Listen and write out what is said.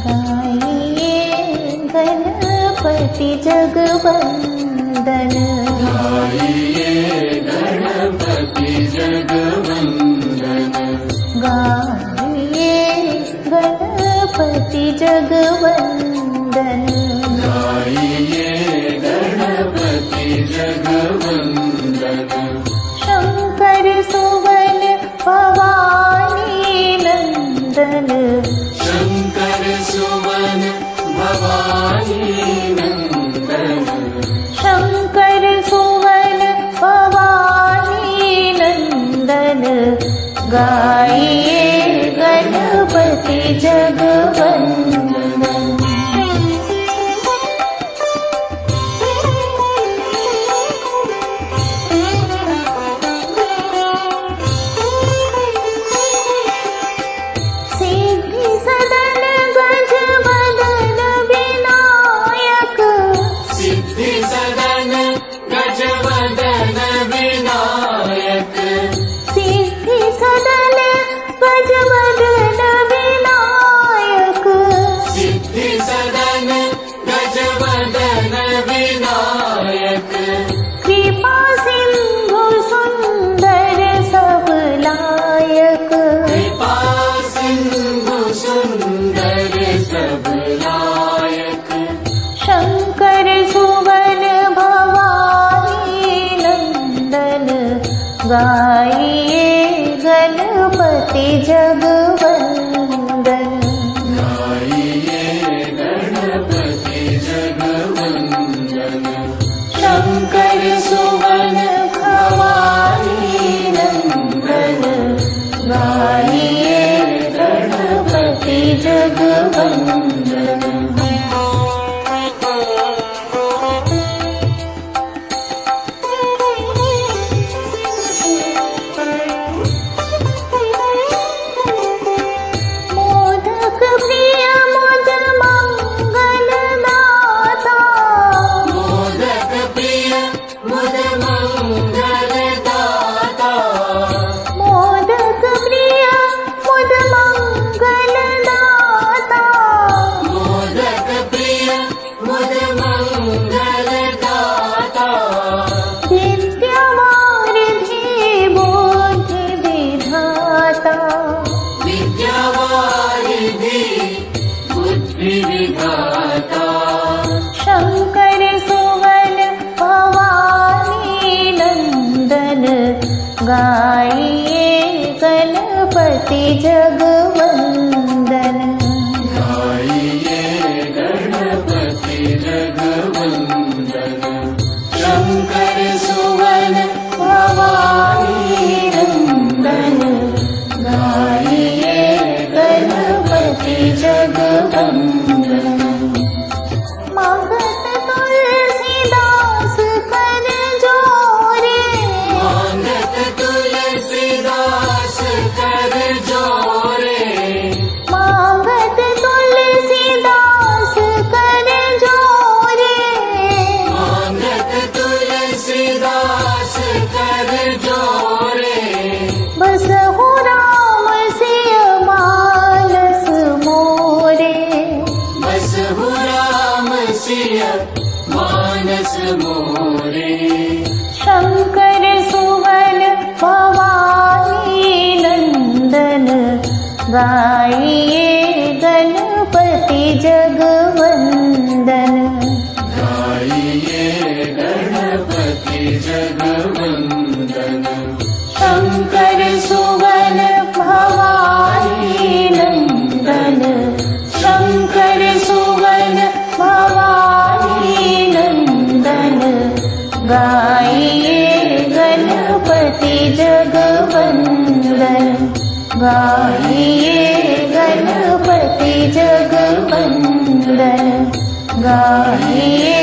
गाइए गणपति जगवंदन, गाइए गणपति जगवंदन, गाइए गणपति जगवंदन, गाइए गणपति जगवंदन। शंकर सुवन भवानी नंदन, शंकर सुवन भवानी नंदन, शंकर सुवन भवानी नंदन, गाइए गणपति जगवंदन। सिद्धि सदन गजवदन विनायक, सिद्धि सदन गजवदन विनायक, सिद्धि सदन गजवदन विनायक, सिद्धि सदन गजवदन विनायक, कृपा सिंधु सुंदर सब लायक, कृपा सिंधु सुंदर सब लायक, शंकर सुवन भवानी नंदन, गाइए गणपति जगवंदन, गाइए गणपति जगवंदन। शंकर सुवन भवानी नंदन, गाइए गणपति जगवंदन। मोदक प्रिय मुद मंगल दाता, मोदक प्रिय मुद मंगल दाता, मोदक प्रिय मुद मंगल दाता, मोदक प्रिय मुद मंगल दाता, विद्यावारिधि बुद्धि विधाता, विद्यावारिधि बुद्धि विधाता, शंकर सुवन भवानी नंदन, गाइए गणपति जगवंदन, गाइए गणपति जगवंदन। शंकर सुवन भवानी नंदन, गाइए गणपति जगवंदन। मांगत तुलसीदास कर जोरे, मांगत तुलसीदास कर जोरे, मांगत तुलसीदास कर जोरे, मांगत तुलसीदास कर जोरे, बसहु राम सिय मानस मोरे, बसहु राम सिय मानस मोरे, शंकर सुवन भवानी नंदन, गाइए गणपति जगवंदन, गाइए गणपति जगवंदन। शंकर सुवन भवानी नंदन, शंकर सुवन भवानी नंदन, गाइए गणपति जगवंदन, गाइए गणपति जगवंदन, गाइए